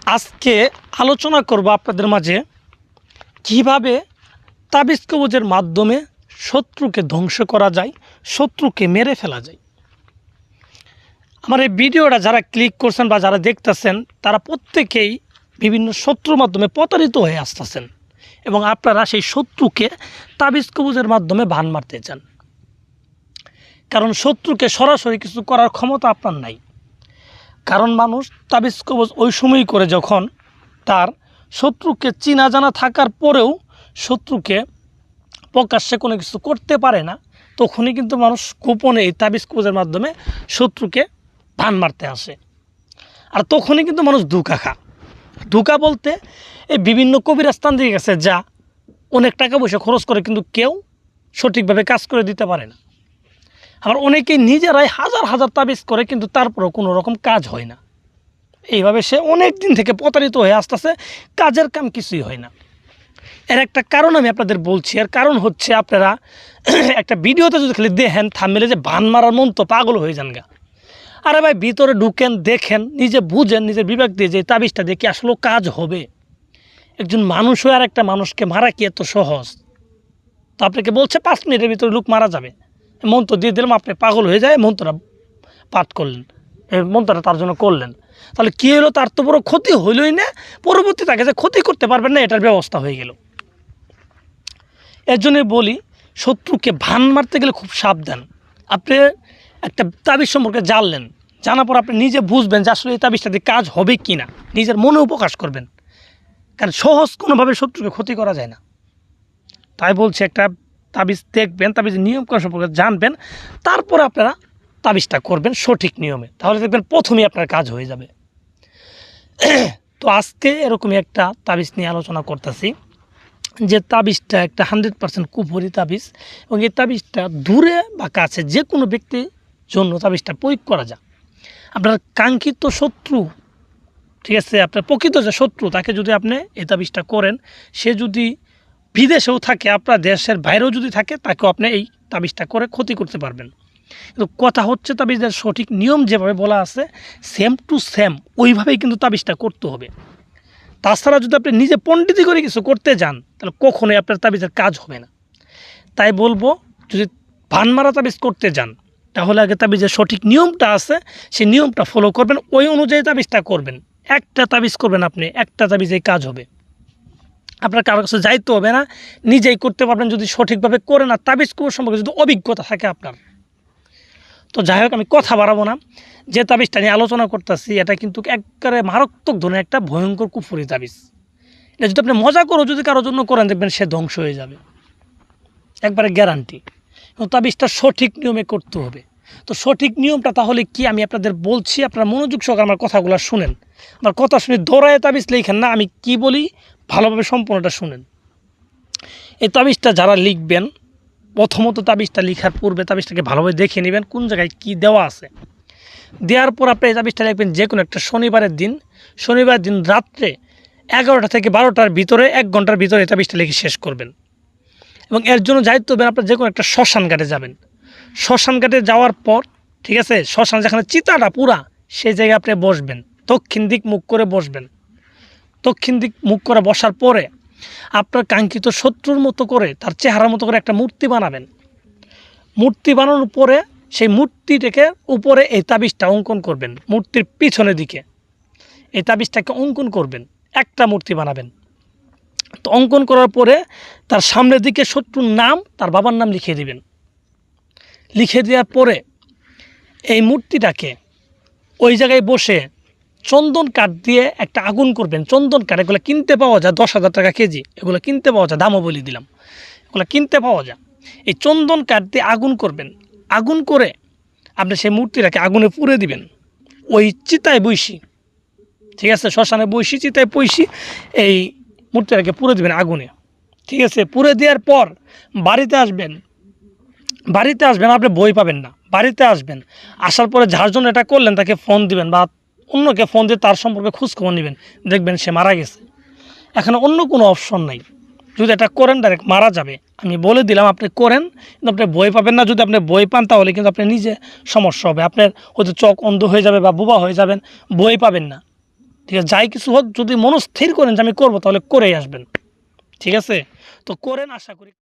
আজকে আলোচনা করব আপনাদের মাঝে কিভাবে তাবিজ কবজের মাধ্যমে শত্রুকে ধ্বংস করা যায়, শত্রুকে মেরে ফেলা যায়। আমার এই ভিডিওটা যারা ক্লিক করছেন বা যারা দেখতেছেন তারা প্রত্যেকেই বিভিন্ন শত্রুর মাধ্যমে প্রতারিত হয়ে আসতেছেন এবং আপনারা সেই শত্রুকে তাবিজ কবজের মাধ্যমে ভান মারতে চান। কারণ শত্রুকে সরাসরি কিছু করার ক্ষমতা আপনার নাই। কারণ মানুষ তাবিজ কবজ ওই সময়ই করে যখন তার শত্রুকে চিনা জানা থাকার পরেও শত্রুকে প্রকাশ্যে কোনো কিছু করতে পারে না, তখনই কিন্তু মানুষ গোপনে এই তাবিজ কবজের মাধ্যমে শত্রুকে ভান মারতে আসে। আর তখনই কিন্তু মানুষ ধোঁকা বলতে এই বিভিন্ন কবিরাজতান্ত্রিক আছে যা অনেক টাকা পয়সা খরচ করে কিন্তু কেউ সঠিকভাবে কাজ করে দিতে পারে না। আবার অনেকেই নিজেরাই হাজার হাজার তাবিজ করে কিন্তু তারপরেও কোনো রকম কাজ হয় না। এইভাবে সে অনেক দিন থেকে প্রতারিত হয়ে আসতেছে, কাজের কাম কিছুই হয় না। এর একটা কারণ আমি আপনাদের বলছি। এর কারণ হচ্ছে আপনারা একটা ভিডিওতে যদি খালি দেখেন থাম্বনেইলে যে ভান মারার মন তো পাগল হয়ে যান গা। আরে ভাই ভিতরে ঢুকেন, দেখেন, নিজে বুঝেন, নিজের বিবেক দিয়ে যে তাবিজটা দিয়ে কি আসলে কাজ হবে। একজন মানুষ হয়ে আর একটা মানুষকে মারা কি এত সহজ? তো আপনাকে বলছে 5 মিনিটের ভিতরে লোক মারা যাবে, মন্ত্র দিয়ে দিলাম, আপনি পাগল হয়ে যায়, মন্ত্রটা পাঠ করলেন, এই মন্ত্রটা তার জন্য করলেন, তাহলে কী হলো? তার তো বড় ক্ষতি হইলই না, পরবর্তী তাকে যে ক্ষতি করতে পারবেন না এটার ব্যবস্থা হয়ে গেল। এর জন্যই বলি শত্রুকে ভান মারতে গেলে খুব সাবধান। আপনি একটা তাবিজ সম্পর্কে জানলেন, জানার পর আপনি নিজে বুঝবেন যে আসলে এই তাবিজটা দিয়ে কাজ হবে কি না, নিজের মনেও প্রকাশ করবেন। কারণ সহজ কোনোভাবে শত্রুকে ক্ষতি করা যায় না। তাই বলছি একটা তাবিজ দেখবেন, তাবিজের নিয়মকানুন সম্পর্কে জানবেন, তারপর আপনারা তাবিজটা করবেন সঠিক নিয়মে, তাহলে দেখবেন প্রথমেই আপনার কাজ হয়ে যাবে। তো আজকে এরকমই একটা তাবিজ নিয়ে আলোচনা করতেছি, যে তাবিজটা একটা 100% কুফরি তাবিজ এবং এই তাবিজটা দূরে বা কাছে যে কোনো ব্যক্তির জন্য তাবিজটা প্রয়োগ করা যায়। আপনার কাঙ্ক্ষিত শত্রু, ঠিক আছে, আপনার প্রকৃত যে শত্রু তাকে যদি আপনি এই তাবিজটা করেন, সে যদি বিদেশেও থাকে, আপনার দেশের বাইরেও যদি থাকে, তাকেও আপনি এই তাবিজটা করে ক্ষতি করতে পারবেন। কিন্তু কথা হচ্ছে তাবিজের সঠিক নিয়ম যেভাবে বলা আছে সেম টু সেম ওইভাবেই কিন্তু তাবিজটা করতে হবে। তাছাড়া যদি আপনি নিজে পণ্ডিতি করে কিছু করতে যান তাহলে কখনোই আপনার তাবিজের কাজ হবে না। তাই বলবো, যদি ভান মারা তাবিজ করতে যান তাহলে আগে তাবিজের সঠিক নিয়মটা আছে সেই নিয়মটা ফলো করবেন, ওই অনুযায়ী তাবিজটা করবেন। একটা তাবিজ করবেন আপনি, একটা তাবিজেই কাজ হবে। আপনার কারোর কাছে যাইতে হবে না, নিজেই করতে পারবেন যদি সঠিকভাবে করেন আর তাবিজ কবজ সম্পর্কে যদি অভিজ্ঞতা থাকে আপনার। তো যাই হোক, আমি কথা বাড়াবো না। যে তাবিজটা নিয়ে আলোচনা করতেছি এটা কিন্তু একবারে মারাত্মক ধরনের একটা ভয়ঙ্কর কুফরি তাবিজ। এটা যদি আপনি মজা করো যদি কারোর জন্য করেন দেখবেন সে ধ্বংস হয়ে যাবে, একবারে গ্যারান্টি। এবং তাবিজটা সঠিক নিয়মে করতে হবে। তো সঠিক নিয়মটা তাহলে কি আমি আপনাদের বলছি, আপনারা মনোযোগ সহকারে আমার কথাগুলো শুনেন। আমার কথা শুনে দৌড়ায় তাবিজ লেখেন না, আমি কি বলি ভালোভাবে সম্পূর্ণটা শুনেন। এই তাবিজটা যারা লিখবেন, প্রথমত তাবিজটা লেখার পূর্বে তাবিজটাকে ভালোভাবে দেখে নেবেন কোন জায়গায় কি দেওয়া আছে। দেওয়ার পর আপনি এই তাবিজটা লিখবেন যে কোনো একটা শনিবারের দিন রাত্রে 11টা থেকে 12টার ভিতরে 1 ঘন্টার ভিতরে এই তাবিজটা লিখে শেষ করবেন। এবং এর জন্য যাইতে হবে আপনার যে কোনো একটা শ্মশান ঘাটে যাবেন। শ্মশান ঘাটে যাওয়ার পর, ঠিক আছে, শ্মশান যেখানে চিতাটা পুরা সেই জায়গায় আপনি বসবেন, দক্ষিণ দিক মুখ করে বসবেন। দক্ষিণ দিক মুখ করে বসার পরে আপনার কাঙ্ক্ষিত শত্রুর মতো করে তার চেহারার মতো করে একটা মূর্তি বানাবেন। মূর্তি বানানোর পরে সেই মূর্তিটাকে উপরে এই তাবিজটা অঙ্কন করবেন। মূর্তির পিছনের দিকে এই তাবিজটাকে অঙ্কন করবেন, একটা মূর্তি বানাবেন। তো অঙ্কন করার পরে তার সামনের দিকে শত্রুর নাম, তার বাবার নাম লিখে দিবেন। লিখে দেওয়ার পরে এই মূর্তিটাকে ওই জায়গায় বসে চন্দন কাঠ দিয়ে একটা আগুন করবেন। চন্দন কাঠ এগুলো কিনতে পাওয়া যায় 10,000 টাকা কেজি, এগুলো কিনতে পাওয়া যায়, দামও বলে দিলাম, এগুলো কিনতে পাওয়া যায়। এই চন্দন কাঠ দিয়ে আগুন করবেন। আগুন করে আপনি সেই মূর্তিটাকে আগুনে পুড়ে দিবেন, ওই চিতায় বইসি, ঠিক আছে, শ্মশানে বইসি, চিতায় বইসি এই মূর্তিটাকে পুড়ে দিবেন আগুনে, ঠিক আছে। পুড়ে দেওয়ার পর বাড়িতে আসবেন আপনি বই পাবেন না। বাড়িতে আসবেন, আসার পরে যার জন্য এটা করলেন তাকে ফোন দিবেন বা অন্যকে ফোন দিয়ে তার সম্পর্কে খোঁজখবর নেবেন, দেখবেন সে মারা গেছে। এখানে অন্য কোনো অপশন নাই। যদি এটা করেন ডাইরেক্ট মারা যাবে, আমি বলে দিলাম। আপনি করেন কিন্তু আপনি বই পাবেন না। যদি আপনি বই পান তাহলে কিন্তু আপনি নিজে সমস্যা হবে, আপনার হয়তো চোখ অন্ধ হয়ে যাবে বা বোবা হয়ে যাবেন, বই পাবেন না, ঠিক আছে, যাই কিছু হোক যদি মনস্থির করেন যে আমি করবো তাহলে করেই আসবেন। ঠিক আছে, তো করেন, আশা করি।